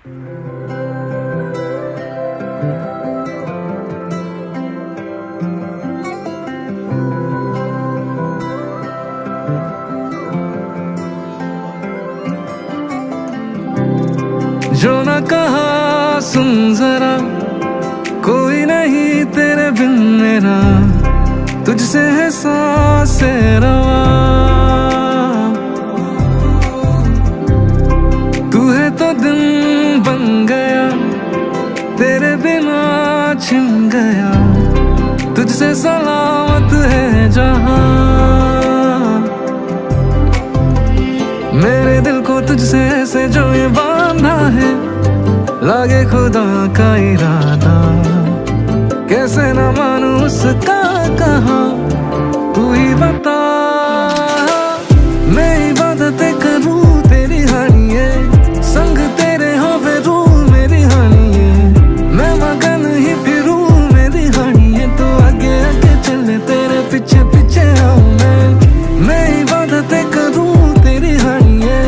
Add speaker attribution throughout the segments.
Speaker 1: जो न कहा सुन जरा, कोई नहीं तेरे बिन मेरा, तुझसे है सांसे रवा। तू है तो दिन बन गया, तेरे बिना छिन गया, तुझसे सलामत है जहां। मेरे दिल को तुझसे ऐसे जो ये बांधा है, लागे खुदा का इरादा, कैसे न मानूं उसका कहा, तू ही बता। मैं इबादतें करूं तेरी हानिए, संग तेरे हो फिरूं मेरी हानिए, मैं मगन ही फिरूं मेरी हानिए, तू आगे आगे चले तेरे पीछे पीछे आऊं मैं इबादतें करूं तेरी हानिए,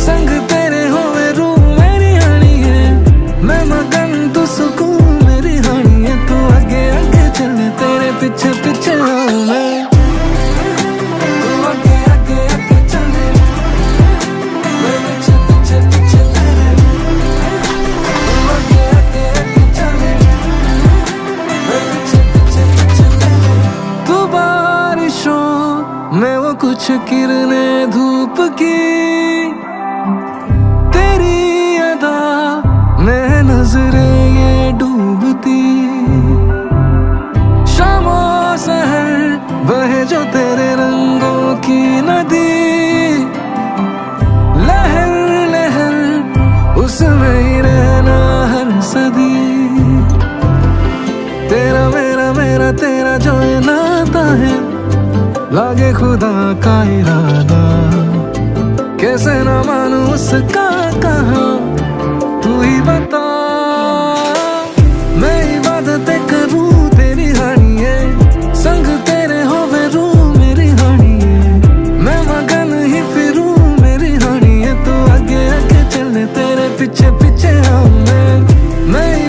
Speaker 1: संग तेरे हो फिरूं मेरी हानिए, मैं मगन तू सुकून मेरी हानिए, तू आगे आगे चले तेरे पीछे पीछे आऊं मैं। मैं वो कुछ किरणें धूप की, तेरी अदा मैं नजरें ये डूबती, शामो सहर बहे जो तेरे रंगों की नदी, लहर लहर उसमें ही रहना हर सदी। तेरा मेरा मेरा तेरा जो ये नाता है, लागे खुदा का इरादा, कैसे न मानूं उसका कहा, तू ही बता। मैं इबादतें करूं तेरी हानिए, संग तेरे हो फिरूं मेरी हानिए, मैं मगन ही फिरूं मेरी हानिए, तू आगे आगे चले तेरे पीछे पीछे आऊं मैं